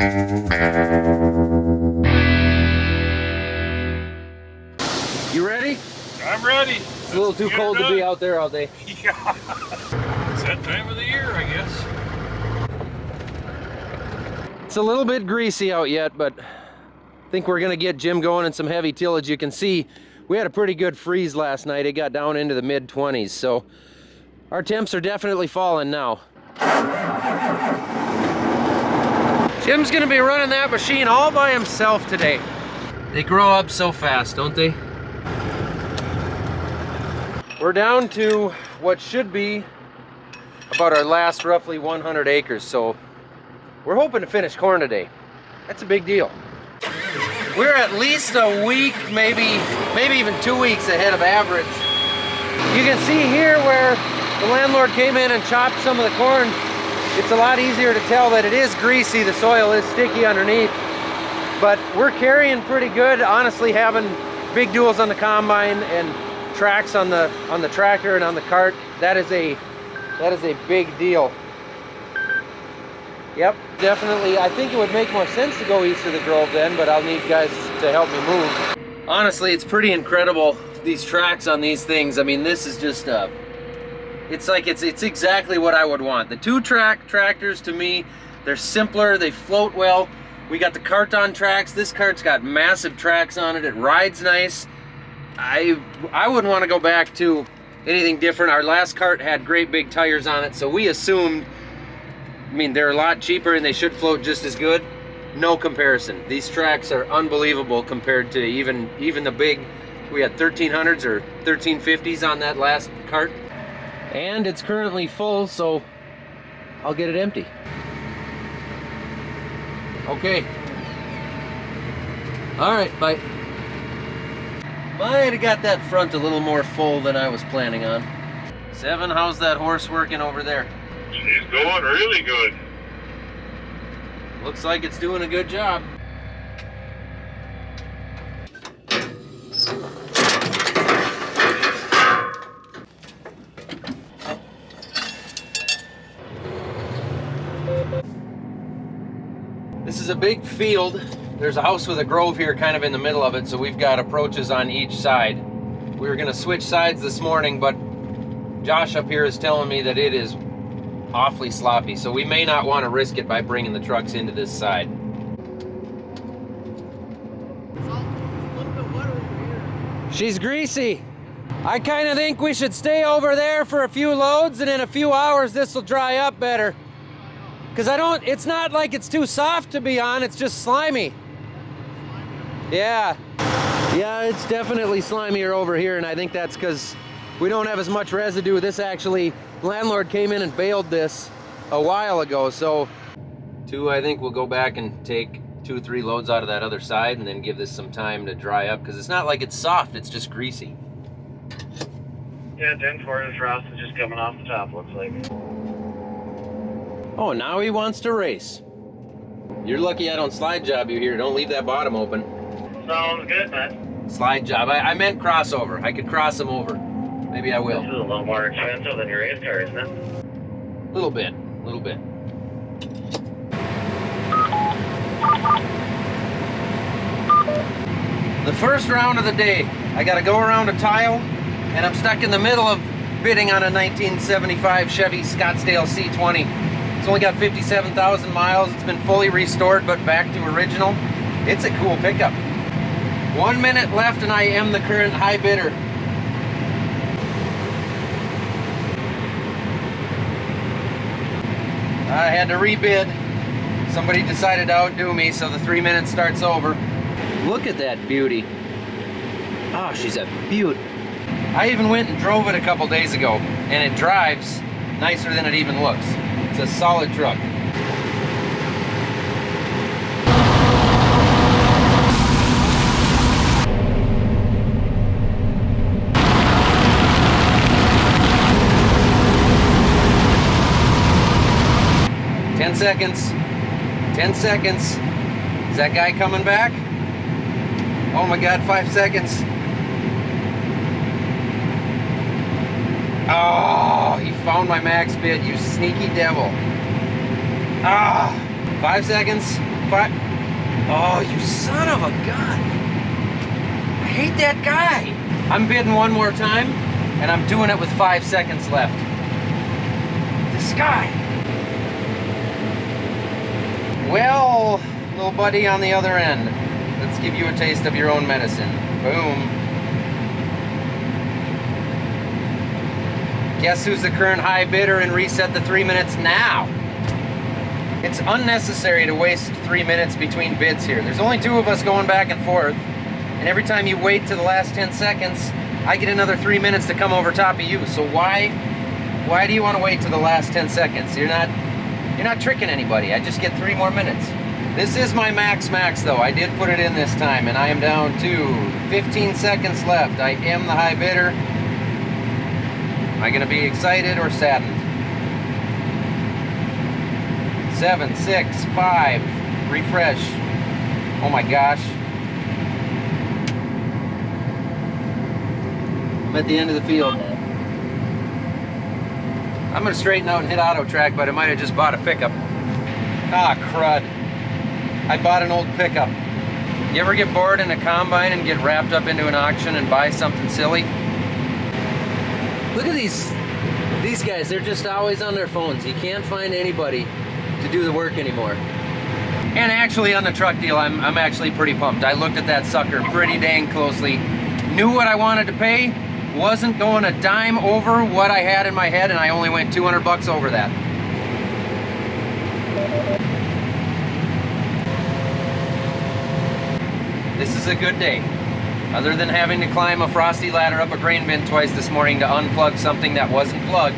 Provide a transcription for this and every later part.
You ready? I'm ready. It's a little too cold to be out there all day. Yeah. It's that time of the year, I guess. It's a little bit greasy out yet, but I think we're gonna get Jim going in some heavy tillage. You can see we had a pretty good freeze last night. It got down into the mid-20s, so our temps are definitely falling now. Jim's gonna be running that machine all by himself today. They grow up so fast, don't they? We're down to what should be about our last roughly 100 acres, so we're hoping to finish corn today. That's a big deal. We're at least a week, maybe even 2 weeks ahead of average. You can see here where the landlord came in and chopped some of the corn. It's a lot easier to tell that it is greasy. The soil is sticky underneath, but we're carrying pretty good. Honestly, having big duals on the combine and tracks on the tractor and on the cart, that is a big deal. Yep, definitely. I think it would make more sense to go east of the Grove then, but I'll need guys to help me move. Honestly, it's pretty incredible, these tracks on these things. I mean, this is just it's exactly what I would want. The 2-track tractors, to me, they're simpler, they float well. We got the cart on tracks. This cart's got massive tracks on it. It rides nice. I wouldn't want to go back to anything different. Our last cart had great big tires on it, so we assumed, I mean, they're a lot cheaper and they should float just as good. No comparison. These tracks are unbelievable compared to even the big, we had 1300s or 1350s on that last cart. And it's currently full, so I'll get it empty. Okay. All right, bye. Might have got that front a little more full than I was planning on. Seven, how's that horse working over there? She's going really good. Looks like it's doing a good job. This is a big field. There's a house with a grove here kind of in the middle of it, so we've got approaches on each side. We were gonna switch sides this morning, but Josh up here is telling me that it is awfully sloppy, so we may not want to risk it by bringing the trucks into this side. She's greasy. I kind of think we should stay over there for a few loads, and in a few hours this will dry up better. Because it's not like it's too soft to be on, it's just slimy. Yeah. Yeah, it's definitely slimier over here, and I think that's because we don't have as much residue. This actually, landlord came in and baled this a while ago, so. I think we'll go back and take 2 or 3 loads out of that other side and then give this some time to dry up, because it's not like it's soft, it's just greasy. Yeah, 10-4 frost is just coming off the top, looks like. Oh, now he wants to race. You're lucky I don't slide job you here. Don't leave that bottom open. Sounds good, man. Slide job. I meant crossover. I could cross him over. Maybe I will. This is a little more expensive than your race car, isn't it? Little bit. Little bit. The first round of the day. I got to go around a tile, and I'm stuck in the middle of bidding on a 1975 Chevy Scottsdale C20. It's only got 57,000 miles. It's been fully restored, but back to original. It's a cool pickup. 1 minute left, and I am the current high bidder. I had to rebid. Somebody decided to outdo me, so the 3 minutes starts over. Look at that beauty. Oh, she's a beaut. I even went and drove it a couple days ago, and it drives nicer than it even looks. It's a solid truck. Ten seconds. 10 seconds. Is that guy coming back? Oh my God, 5 seconds. Oh, he found my max bid, you sneaky devil. 5 seconds, 5. Oh, you son of a gun. I hate that guy. I'm bidding one more time, and I'm doing it with 5 seconds left. This guy. Well, little buddy on the other end. Let's give you a taste of your own medicine. Boom. Guess who's the current high bidder and reset the 3 minutes now? It's unnecessary to waste 3 minutes between bids here. There's only 2 of us going back and forth, and every time you wait to the last 10 seconds, I get another 3 minutes to come over top of you. So why do you want to wait to the last 10 seconds? You're not tricking anybody. I just get 3 more minutes. This is my max though. I did put it in this time, and I am down to 15 seconds left. I am the high bidder. Am I gonna be excited or saddened? 7, 6, 5, refresh. Oh my gosh. I'm at the end of the field. I'm gonna straighten out and hit auto track, but I might have just bought a pickup. Ah, crud. I bought an old pickup. You ever get bored in a combine and get wrapped up into an auction and buy something silly? Look at these guys, they're just always on their phones. You can't find anybody to do the work anymore. And actually on the truck deal, I'm actually pretty pumped. I looked at that sucker pretty dang closely. Knew what I wanted to pay, wasn't going a dime over what I had in my head, and I only went 200 bucks over that. This is a good day. Other than having to climb a frosty ladder up a grain bin twice this morning to unplug something that wasn't plugged,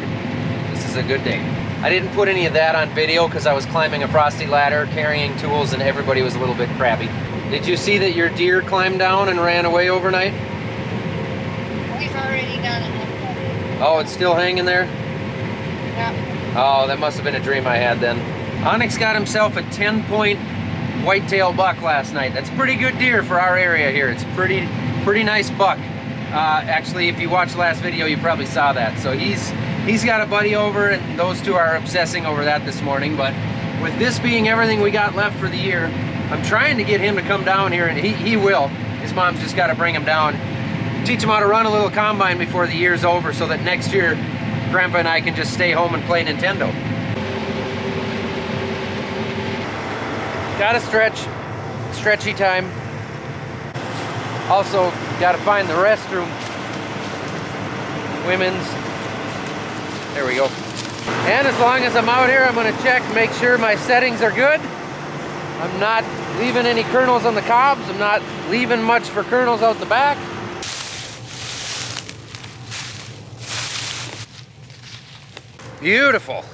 this is a good day. I didn't put any of that on video because I was climbing a frosty ladder, carrying tools, and everybody was a little bit crabby. Did you see that your deer climbed down and ran away overnight? We've already done it. Oh, it's still hanging there? Yeah. Oh, that must have been a dream I had then. Onyx got himself a 10-point whitetail buck last night. That's a pretty good deer for our area here. It's pretty nice buck. Actually, if you watched the last video, you probably saw that. So he's got a buddy over, and those two are obsessing over that this morning. But with this being everything we got left for the year, I'm trying to get him to come down here, and he will. His mom's just got to bring him down, teach him how to run a little combine before the year's over, so that next year Grandpa and I can just stay home and play Nintendo. Gotta stretch, stretchy time. Also, gotta find the restroom. Women's. There we go. And as long as I'm out here, I'm gonna check, make sure my settings are good. I'm not leaving any kernels on the cobs. I'm not leaving much for kernels out the back. Beautiful.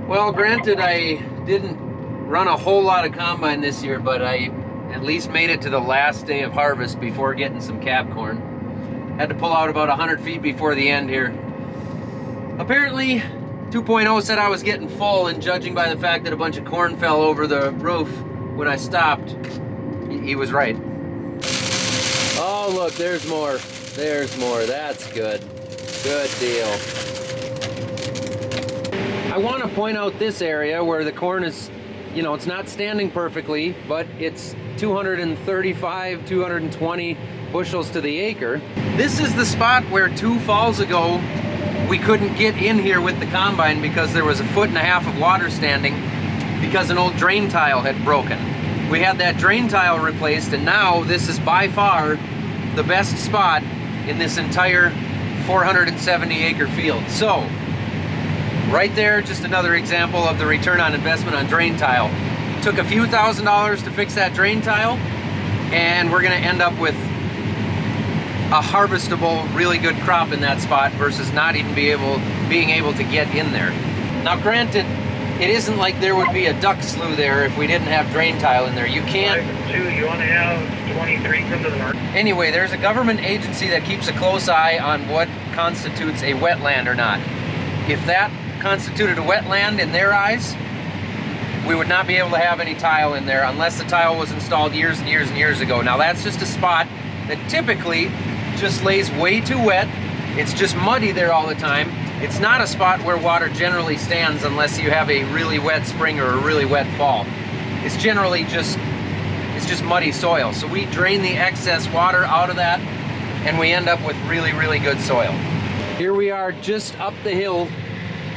Well, granted, I didn't run a whole lot of combine this year, but I at least made it to the last day of harvest before getting some cab corn. Had to pull out about 100 feet before the end here. Apparently 2.0 said I was getting full, and judging by the fact that a bunch of corn fell over the roof when I stopped, he was right. Oh look, there's more. There's more. That's good. Good deal. I want to point out this area where the corn is, you know, it's not standing perfectly, but it's 235, 220 bushels to the acre. This is the spot where 2 falls ago we couldn't get in here with the combine because there was 1.5 feet of water standing because an old drain tile had broken. We had that drain tile replaced, and now this is by far the best spot in this entire 470 acre field. So right there, just another example of the return on investment on drain tile. Took a few $1,000s to fix that drain tile, and we're gonna end up with a harvestable, really good crop in that spot versus not even being able to get in there. Now granted, it isn't like there would be a duck slough there if we didn't have drain tile in there. You can't. You want to have 23 come to the north? Anyway, there's a government agency that keeps a close eye on what constitutes a wetland or not. If that constituted a wetland in their eyes, we would not be able to have any tile in there unless the tile was installed years and years and years ago. Now that's just a spot that typically just lays way too wet. It's just muddy there all the time. It's not a spot where water generally stands unless you have a really wet spring or a really wet fall. is generally just muddy soil. So we drain the excess water out of that and we end up with really, really good soil. Here we are just up the hill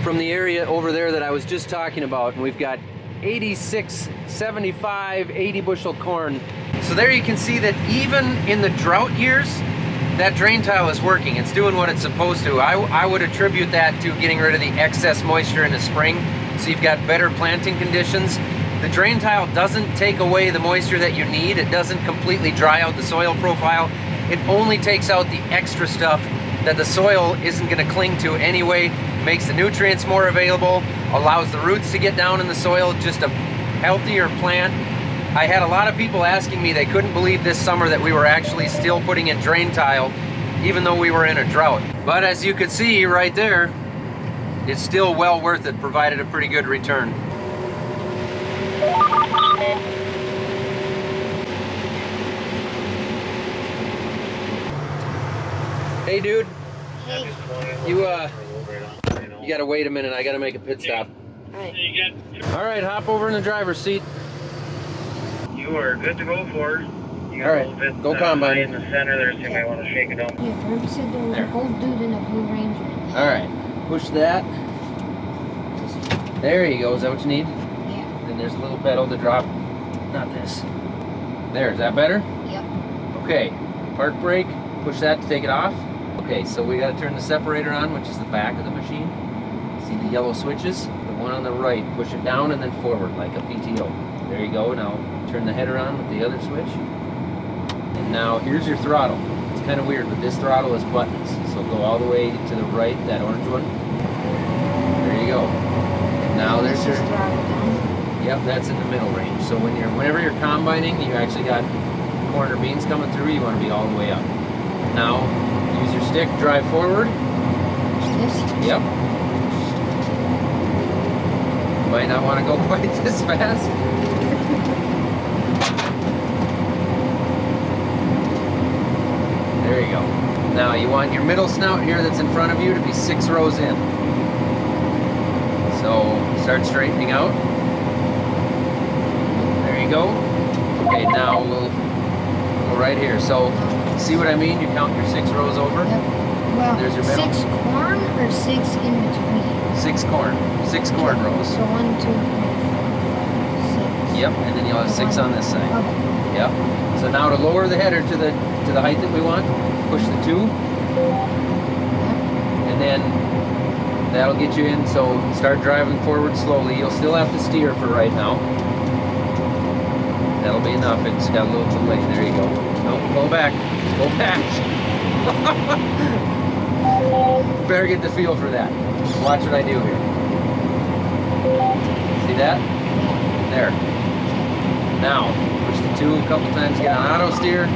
from the area over there that I was just talking about, and we've got 86, 75, 80 bushel corn. So there you can see that even in the drought years, that drain tile is working. It's doing what it's supposed to. I would attribute that to getting rid of the excess moisture in the spring, so you've got better planting conditions. The drain tile doesn't take away the moisture that you need. It doesn't completely dry out the soil profile. It only takes out the extra stuff that the soil isn't going to cling to anyway, makes the nutrients more available, allows the roots to get down in the soil, just a healthier plant. I had a lot of people asking me they couldn't believe this summer that we were actually still putting in drain tile, even though we were in a drought. But as you could see right there, it's still well worth it, provided a pretty good return. Hey dude, Hey. you gotta wait a minute, I gotta make a pit stop. Alright. Alright, hop over in the driver's seat. You are good to go for. You All right, a little bit, go combine. in the center there, so you might want to shake it up. Yeah, Herb said there was There. an old dude in a Blue Ranger. Alright, push that. There you go, is that what you need? Yeah. Then there's a little pedal to drop, not this. There, is that better? Yep. Okay, park brake, push that to take it off. Okay, so we gotta turn the separator on, which is the back of the machine. See the yellow switches? The one on the right, push it down and then forward like a PTO. There you go, now turn the header on with the other switch. And now here's your throttle. It's kind of weird, but this throttle is buttons. So go all the way to the right, that orange one. There you go. And now there's your, Just throttle down. yep, that's in the middle range. So whenever you're combining, you actually got corn or beans coming through, you want to be all the way up. Now, use your stick, drive forward. This? Yep. You might not want to go quite this fast. There you go. Now you want your middle snout here that's in front of you to be 6 rows in. So start straightening out. There you go. Okay, now we'll go right here. So see what I mean? You count your 6 rows over. Yep. Well, There's your middle. 6 corn or 6 in between? 6 corn. 6 corn rows. So 1, 2, 3, 4, 5, 6. Yep, and then you'll have 6 on this side. Okay. Yep. So now to lower the header to the height that we want, push the 2, and then that'll get you in. So start driving forward slowly. You'll still have to steer for right now. That'll be enough. It's got a little too late. There you go. No, go back. Go back. Better get the feel for that. Watch what I do here. See that? There. Now, push the 2 a couple times, get on auto steer.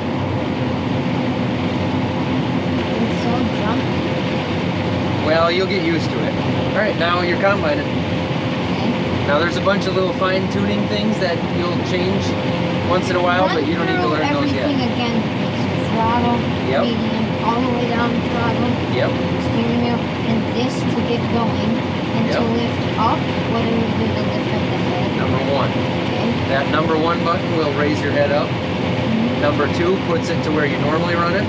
It's so jumpy. Well, you'll get used to it. All right, now you're combining. Okay. Now there's a bunch of little fine tuning things that you'll change once in a while, but you don't need to learn those yet. Everything again. It's throttle, Yep. medium, all the way down the throttle, Yep. steering wheel, and this to get going. And to Yep. lift up, what do we do to lift up the head? Number 1. Okay. That number 1 button will raise your head up. Number 2 puts it to where you normally run it.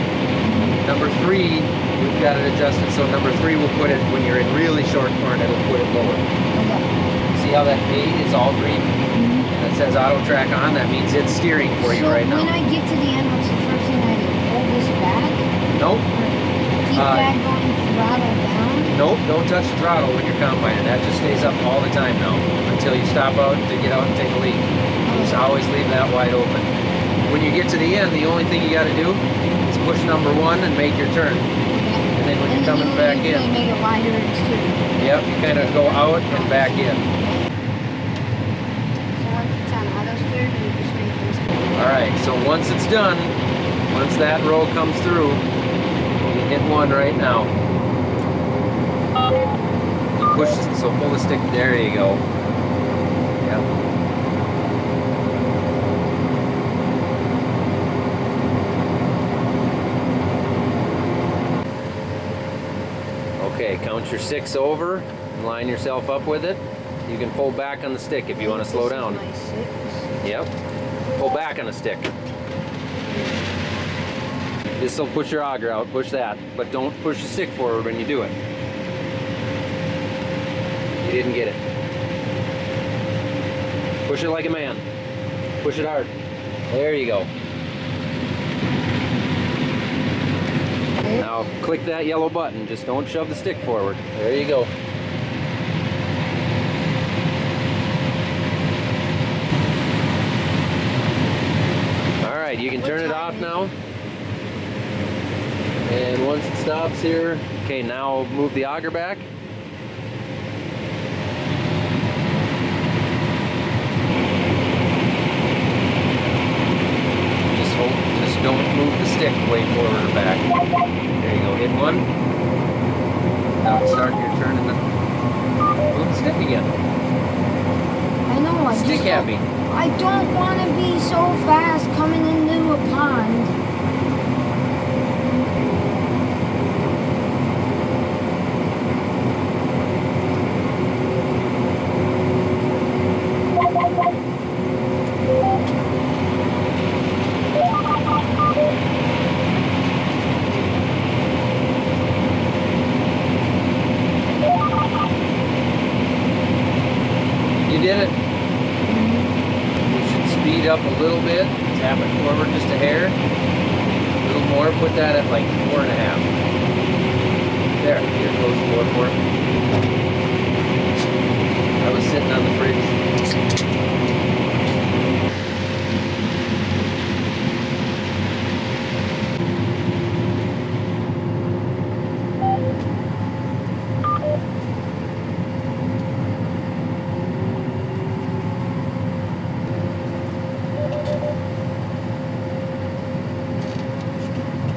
Number 3, we've got it adjusted, so number 3 will put it, when you're in really short corn, it'll put it lower. Okay. See how that A is all green? And it says auto track on, that means it's steering for you So right now. when I get to the end, what's the first thing I do? Hold this back? Nope, Keep that going, throttle down? nope, don't touch the throttle when you're combining. That just stays up all the time now, until you stop out to get out and take a leak. Just always leave that wide open. When you get to the end, the only thing you gotta do is push number 1 and make your turn. And then when you're coming back You in, make it wider and steer. yep, you kind of go out and back in. So once it's on auto steer, you just make this. All right, so once it's done, once that row comes through, you hit 1 right now. You push, so pull the stick, there you go. Yep. Okay, count your 6 over, and line yourself up with it. You can pull back on the stick if you want to slow down. My 6. Yep. Pull back on the stick. This will push your auger out, push that, but don't push the stick forward when you do it. You didn't get it. Push it like a man. Push it hard. There you go. Now click that yellow button, just don't shove the stick forward. There you go. Alright, you can turn it off now. And once it stops here, okay, now move the auger back. Just don't move the stick way forward or back. There you go, hit one. Now start your turn and then move the stick again. I know, Stick happy. I don't want to be so fast coming into a pond. Did it. You should speed up a little bit, tap it forward just a hair. A little more, put that at like 4.5. There, here goes 4. I was sitting on the fridge.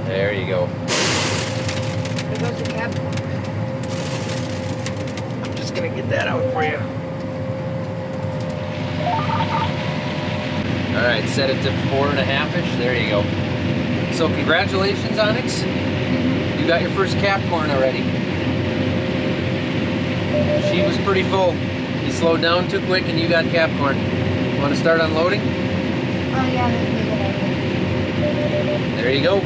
There you go. There goes the cap. I'm just gonna get that out for you. All right, set it to 4.5-ish. There you go. So congratulations, Onyx. You got your first cap corn already. She was pretty full. You slowed down too quick and you got cap corn. Want to start unloading? Oh yeah, that's a good idea. There you go.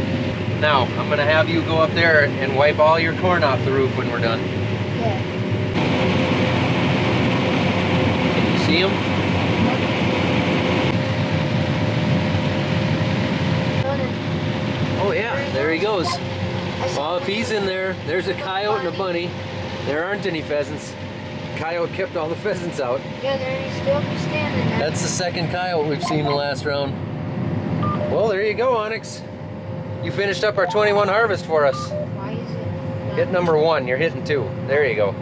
Now, I'm gonna have you go up there and wipe all your corn off the roof when we're done. Yeah. Can you see him? Oh yeah, there he goes. Well, if he's in there, there's a coyote and a bunny. There aren't any pheasants. Coyote kept all the pheasants out. Yeah, he's still standing there. That's the second coyote we've seen in the last round. Well, there you go, Onyx. You finished up our 21 harvest for us. Why is it? Hit number 1, you're hitting 2. There you go.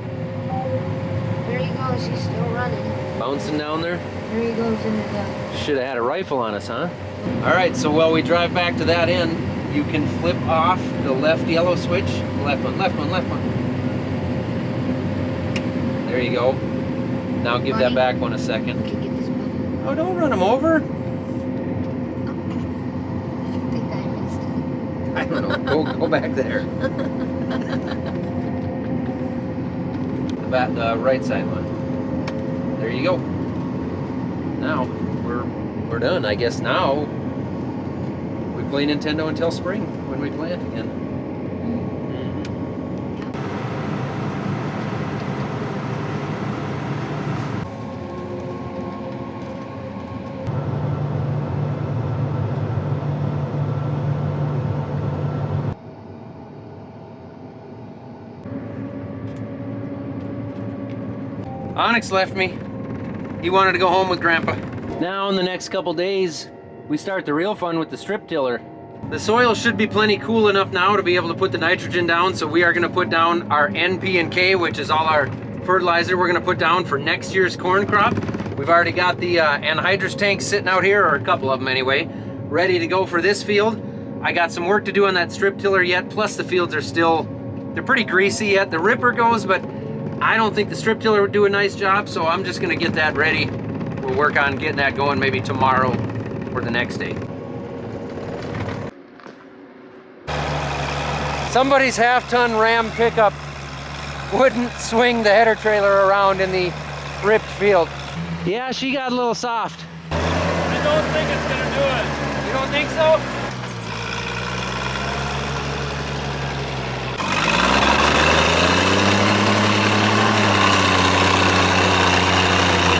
There he goes, he's still running. Bouncing down there. There he goes into the... Should have had a rifle on us, huh? All right, so while we drive back to that end, you can flip off the left yellow switch. Left one, left one, left one. There you go. Now give that back one a second. Okay, get this button. Oh, don't run him over. I think I missed it. I don't know. Go back there. The right side one. There you go. Now we're done. I guess now we play Nintendo until spring when we plant again. Onyx left me. He wanted to go home with Grandpa. Now in the next couple days, we start the real fun with the strip tiller. The soil should be plenty cool enough now to be able to put the nitrogen down, so we are gonna put down our NP and K, which is all our fertilizer we're gonna put down for next year's corn crop. We've already got the anhydrous tanks sitting out here, or a couple of them anyway, ready to go for this field. I got some work to do on that strip tiller yet, plus the fields are still, they're pretty greasy yet. The ripper goes, but I don't think the strip tiller would do a nice job, so I'm just gonna get that ready. We'll work on getting that going maybe tomorrow or the next day. Somebody's half-ton Ram pickup wouldn't swing the header trailer around in the ripped field. Yeah, she got a little soft. I don't think it's gonna do it. You don't think so?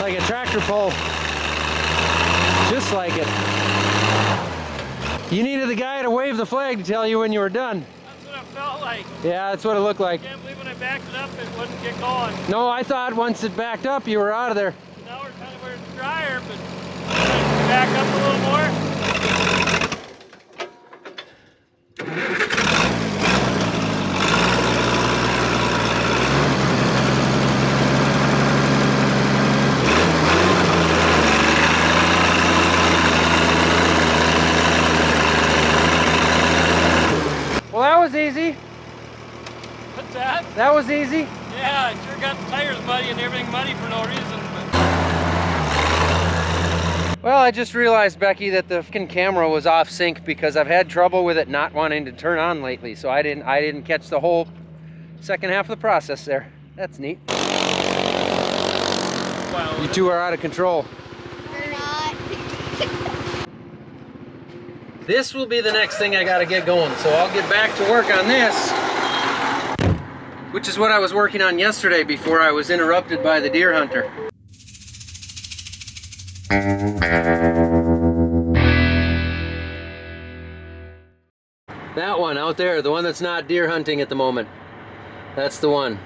Like a tractor pull. Just like it. You needed the guy to wave the flag to tell you when you were done. That's what it felt like. Yeah, that's what it looked like. I can't believe when I backed it up, it wouldn't get going. No, I thought once it backed up, you were out of there. Now we're kind of where it's drier, but back up a little more. Well, that was easy. What's that? That was easy. Yeah, it sure got the tires muddy and everything muddy for no reason. Well, I just realized, Becky, that the fucking camera was off sync because I've had trouble with it not wanting to turn on lately, so I didn't catch the whole second half of the process there. That's neat. Wow. You two are out of control. We're not. This will be the next thing I gotta get going, so I'll get back to work on this, which is what I was working on yesterday before I was interrupted by the deer hunter. That one out there, the one that's not deer hunting at the moment. That's the one.